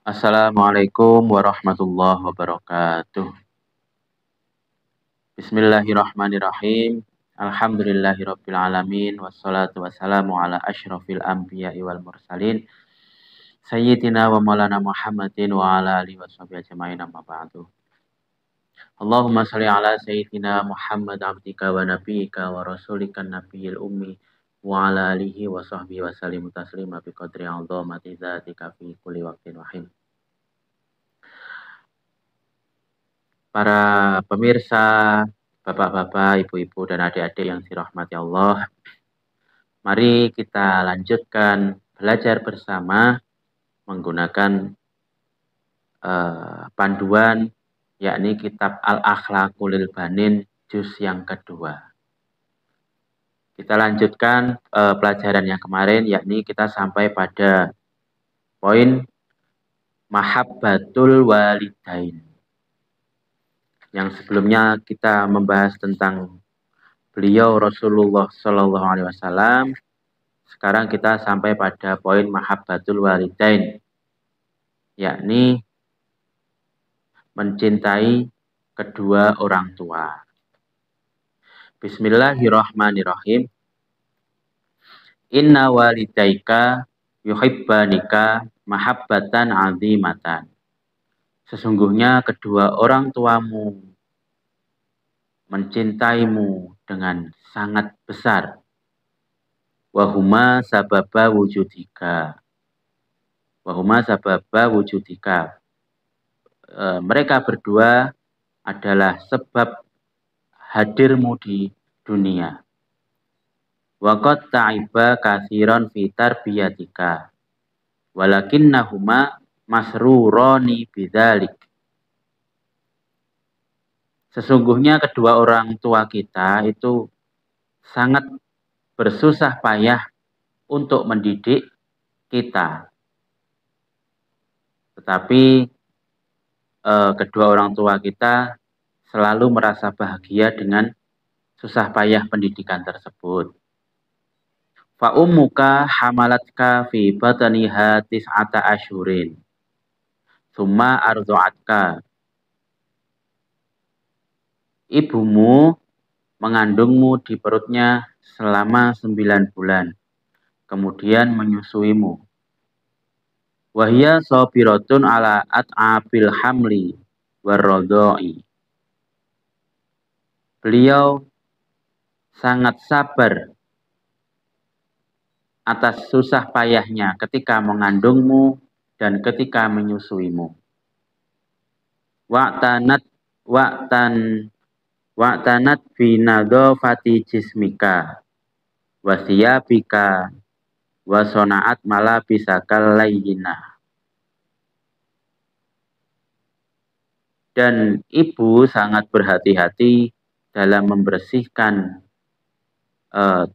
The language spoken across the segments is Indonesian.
Assalamualaikum warahmatullahi wabarakatuh. Bismillahirrahmanirrahim. Alhamdulillahirabbil alamin wassalatu wassalamu ala asyrafil anbiya'i wal mursalin sayyidina wa maulana Muhammadin wa ala alihi washabihi ajmain amma ba'du. Allahumma shalli ala sayyidina Muhammad abdika wa nabiyyika wa rasulika nabiyil ummi wa ala alihi wa sahbihi wa sallim taslima bi qadri 'azamati dzatika fi kulli waqtin wa hin. Para pemirsa, bapak-bapak, ibu-ibu, dan adik-adik yang dirahmati Allah, mari kita lanjutkan belajar bersama menggunakan panduan, yakni kitab Al-Akhlaqul Banin, juz yang kedua. Kita lanjutkan pelajaran yang kemarin, yakni kita sampai pada poin mahabbatul walidain. Yang sebelumnya kita membahas tentang beliau Rasulullah Shallallahu Alaihi Wasallam. Sekarang kita sampai pada poin mahabbatul walidain, yakni mencintai kedua orang tua. Bismillahirrahmanirrahim. Inna walidaika yuhibbanika mahabbatan azimatan. Sesungguhnya kedua orang tuamu mencintaimu dengan sangat besar. Wahuma sababa wujudika. Wahuma sababa wujudika. Mereka berdua adalah sebab hadirmu di dunia. Waqad ta'iba katsiran fi tarbiyatika. Walakinnahuma masrurani bidzalik. Sesungguhnya kedua orang tua kita itu sangat bersusah payah untuk mendidik kita. Tetapi kedua orang tua kita selalu merasa bahagia dengan susah payah pendidikan tersebut. Fa ummuka hamalatka fi batniha tis'ata asyhurin. Tsumma arda'atka. Ibumu mengandungmu di perutnya selama 9 bulan, kemudian menyusuimu. Wahya sabiratun ala at'abil hamli warrodoi. Beliau sangat sabar atas susah payahnya ketika mengandungmu dan ketika menyusuimu. Wa'tanat binadofati jismika wasiyabika wasona'at malabisakal layyina. Dan ibu sangat berhati-hati dalam membersihkan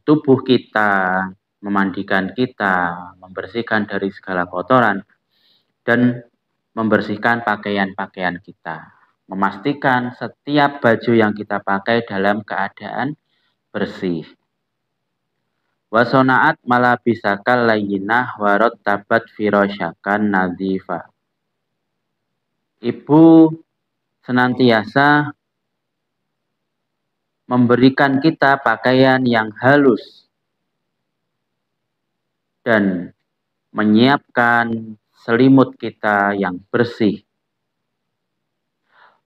tubuh kita, memandikan kita, membersihkan dari segala kotoran, dan membersihkan pakaian-pakaian kita. Memastikan setiap baju yang kita pakai dalam keadaan bersih. Wasonaat malabisakal layyinah warot tabat firasyakan nadhifa. Ibu senantiasa memberikan kita pakaian yang halus dan menyiapkan selimut kita yang bersih.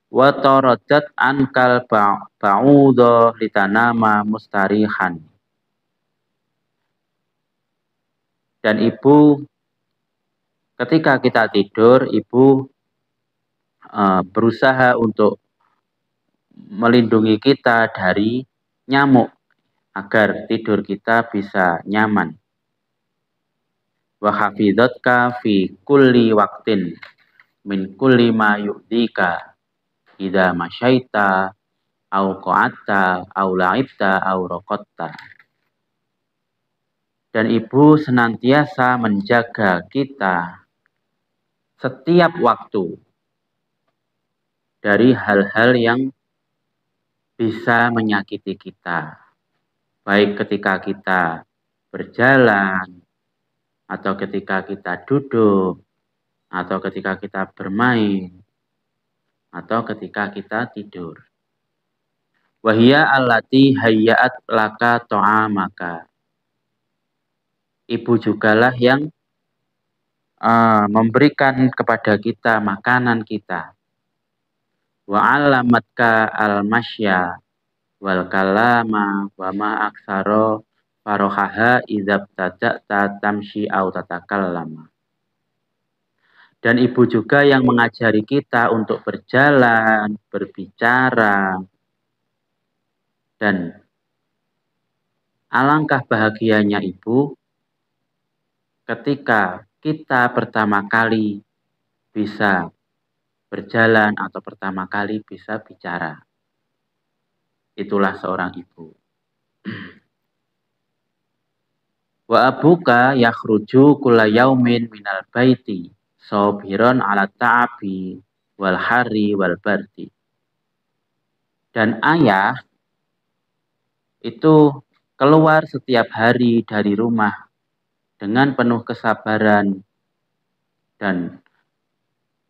Wa taradat ankal ba'udha litanama mustarihan. Dan ibu ketika kita tidur, ibu berusaha untuk melindungi kita dari nyamuk agar tidur kita bisa nyaman. Wa hafidzatka fi kulli waqtin min kulli ma yu'dika idza masyaita au qa'atta au la'ibta au raqatta. Dan ibu senantiasa menjaga kita setiap waktu dari hal-hal yang bisa menyakiti kita, baik ketika kita berjalan, atau ketika kita duduk, atau ketika kita bermain, atau ketika kita tidur. Wahia allati hayya'at laka ta'amaka. Ibu jugalah yang memberikan kepada kita makanan kita. Wa 'allamatka al-masya wal kalama wa ma aksara farohaha idzab tada'ta tamshi au tatakallama. Dan ibu juga yang mengajari kita untuk berjalan, berbicara, dan alangkah bahagianya ibu ketika kita pertama kali bisa berjalan atau pertama kali bisa bicara. Itulah seorang ibu. Wa abuka yakhruju kulla yaumin minal baiti sabiran ala ta'abi wal hari wal bardi. Dan ayah itu keluar setiap hari dari rumah dengan penuh kesabaran dan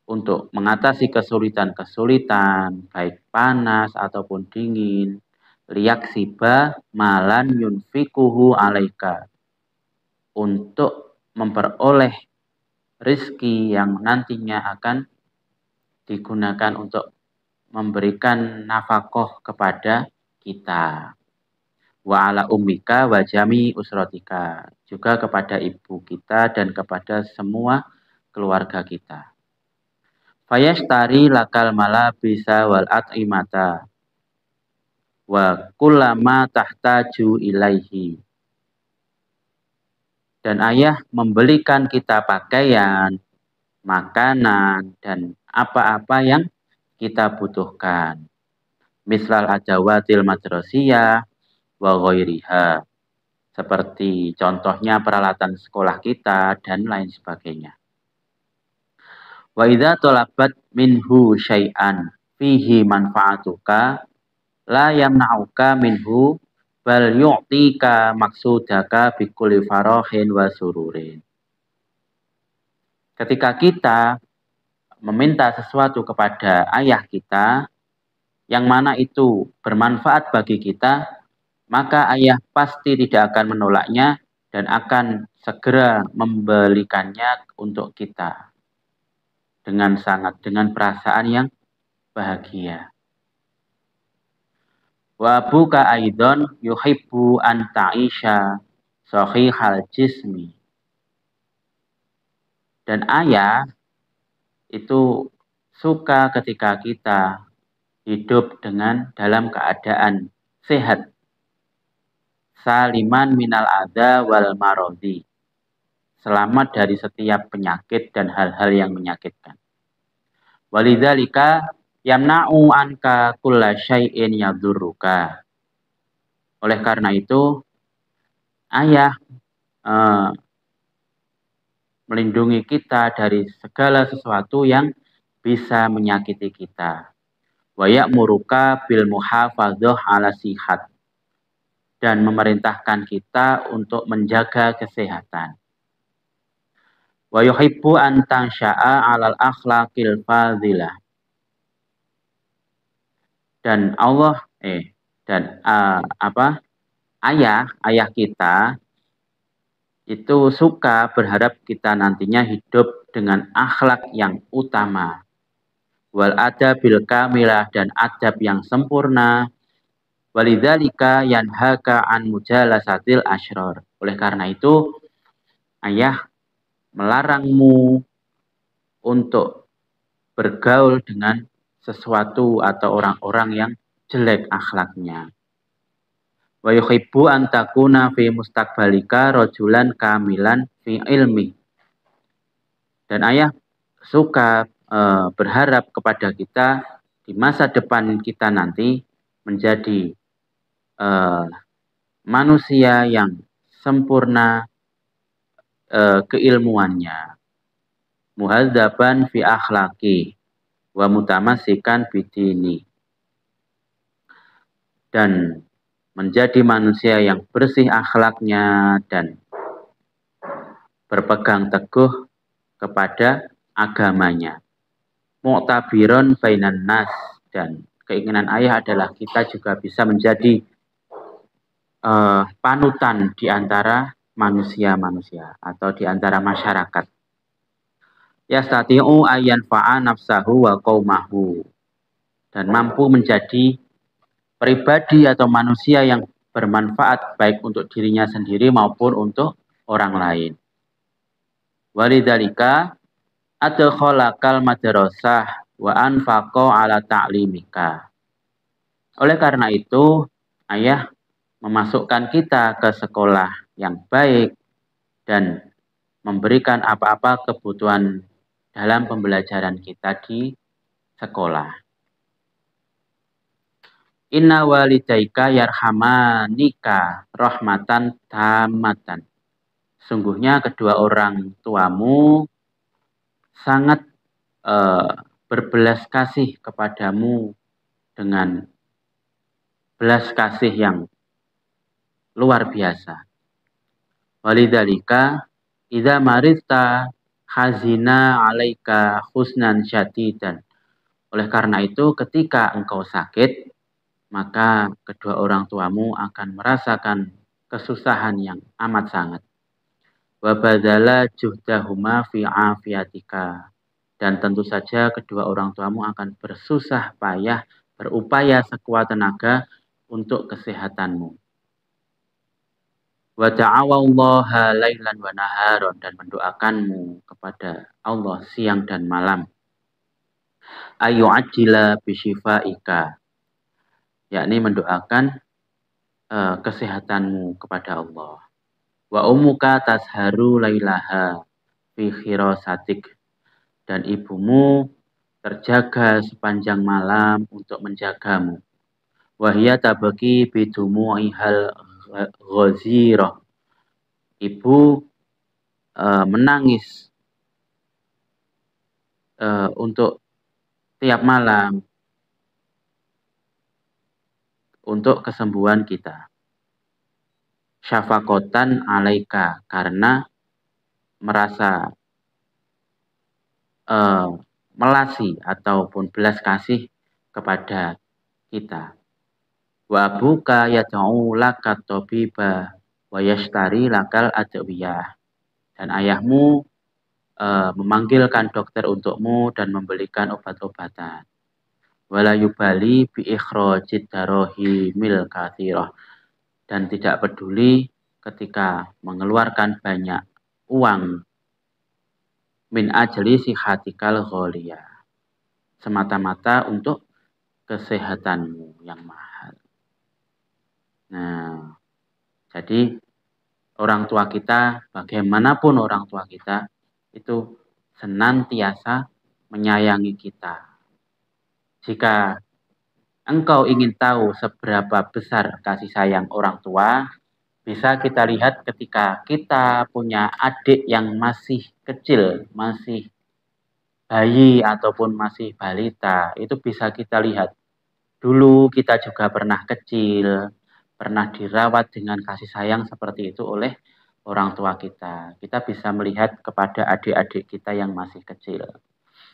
untuk mengatasi kesulitan-kesulitan baik panas ataupun dingin. Liyaksiba malan yunfikuhu alaika, untuk memperoleh rizki yang nantinya akan digunakan untuk memberikan nafkah kepada kita. Wa ala ummika wa jami usratika, juga kepada ibu kita dan kepada semua keluarga kita. Fayashtari lakal malabisa wal at'imata wa kullama tahtaju ilaihi. Dan ayah membelikan kita pakaian, makanan, dan apa-apa yang kita butuhkan. Mislal adawatil madrasiyah wa ghairiha. Seperti contohnya peralatan sekolah kita dan lain sebagainya. Wa idza talabat minhu syai'an fihi manfaatuka la yamna'uka minhu bal yu'tika maksudaka bikulli farahin wa sururin. Ketika kita meminta sesuatu kepada ayah kita yang mana itu bermanfaat bagi kita, maka ayah pasti tidak akan menolaknya dan akan segera membelikannya untuk kita dengan perasaan yang bahagia. Wa abuka aidon yuhibbu an ta'isha sahihal jismi. Dan ayah itu suka ketika kita hidup dalam keadaan sehat. Saliman minal adza wal marodi. Selamat dari setiap penyakit dan hal-hal yang menyakitkan. Walidzalika yamna'u anka kulla syai'in yadurruka. Oleh karena itu, ayah melindungi kita dari segala sesuatu yang bisa menyakiti kita. Wa ya'muruka bil muhafadzah 'ala sihat. Dan memerintahkan kita untuk menjaga kesehatan. Wa yuhibbu an tansha'a 'alal akhlaqil fadhilah. Dan ayah kita itu suka berharap kita nantinya hidup dengan akhlak yang utama. Wal adabil kamilah, dan adab yang sempurna. Walidzalika yanhaka an mujalasatil asyror. Oleh karena itu, ayah melarangmu untuk bergaul dengan sesuatu atau orang-orang yang jelek akhlaknya. Wa yuhibbu an takuna fi mustaqbalika rajulan kamilan fi ilmi. Dan ayah suka berharap kepada kita di masa depan kita nanti menjadi manusia yang sempurna keilmuannya. Muhadzaban fi akhlaqi wa mutamasikan bidini. Dan menjadi manusia yang bersih akhlaknya dan berpegang teguh kepada agamanya. Mu'tabiron bainan nas, dan keinginan ayah adalah kita juga bisa menjadi panutan di antara manusia-manusia atau di antara masyarakat. Yastati'u ayyan fa'a nafsahu wa qaumahu, dan mampu menjadi pribadi atau manusia yang bermanfaat baik untuk dirinya sendiri maupun untuk orang lain. Walidzalika adkhalakal madrasah wa anfaqa ala ta'limika. Oleh karena itu, ayah memasukkan kita ke sekolah yang baik dan memberikan apa-apa kebutuhan dalam pembelajaran kita di sekolah. Inna walidaika yarhamanika rahmatan tamatan. Sungguhnya kedua orang tuamu sangat berbelas kasih kepadamu dengan belas kasih yang luar biasa. Walidzalika idza marita hazina alaika husnan syadidan. Oleh karena itu, ketika engkau sakit, maka kedua orang tuamu akan merasakan kesusahan yang amat sangat. Wa badala juhdahuma fi afiatika. Dan tentu saja kedua orang tuamu akan bersusah payah, berupaya sekuat tenaga untuk kesehatanmu. Wa ta'awallaha lailan wa naharon, dan mendoakanmu kepada Allah siang dan malam. Ayu ajila bisyifaika, yakni mendoakan kesehatanmu kepada Allah. Wa ummuka tasharu lailaha fi khirasatik, dan ibumu terjaga sepanjang malam untuk menjagamu. Wahia tabaki bidumu'ihal ghazirah, ibu menangis untuk tiap malam untuk kesembuhan kita. Syafakotan alaika, karena merasa melasi ataupun belas kasih kepada kita. Wa abuka yad'u laka tabiba wa yashtari lakal adwiyah, dan ayahmu memanggilkan dokter untukmu dan membelikan obat-obatan. Wala yubali bi ikhrajid darahimil katsirah, dan tidak peduli ketika mengeluarkan banyak uang min ajli sihatikal ghaliyah, semata-mata untuk kesehatanmu yang mahal. Nah, jadi orang tua kita, bagaimanapun orang tua kita, itu senantiasa menyayangi kita. Jika engkau ingin tahu seberapa besar kasih sayang orang tua, bisa kita lihat ketika kita punya adik yang masih kecil, masih bayi ataupun masih balita, itu bisa kita lihat. Dulu kita juga pernah kecil, pernah dirawat dengan kasih sayang seperti itu oleh orang tua kita. Kita bisa melihat kepada adik-adik kita yang masih kecil,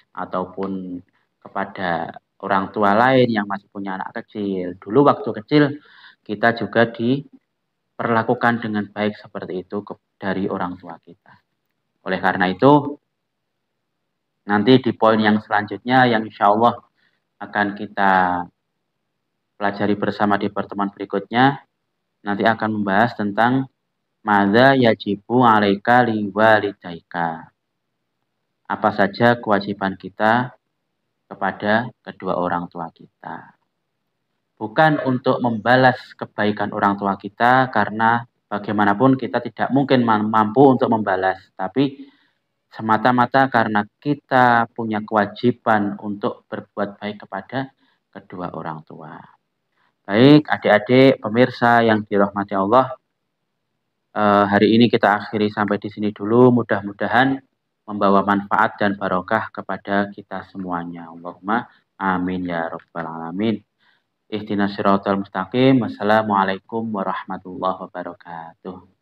ataupun kepada orang tua lain yang masih punya anak kecil. Dulu waktu kecil kita juga diperlakukan dengan baik seperti itu dari orang tua kita. Oleh karena itu, nanti di poin yang selanjutnya yang insya Allah akan kita pelajari bersama di pertemuan berikutnya, nanti akan membahas tentang madza yajibu 'alaika liwalidaika. Apa saja kewajiban kita kepada kedua orang tua kita. Bukan untuk membalas kebaikan orang tua kita, karena bagaimanapun kita tidak mungkin mampu untuk membalas, tapi semata-mata karena kita punya kewajiban untuk berbuat baik kepada kedua orang tua. Baik, adik-adik pemirsa yang dirahmati Allah, hari ini kita akhiri sampai di sini dulu. Mudah-mudahan membawa manfaat dan barokah kepada kita semuanya. Allahumma amin ya rabbal alamin. Ihdinas siratal mustaqim. Wassalamualaikum warahmatullahi wabarakatuh.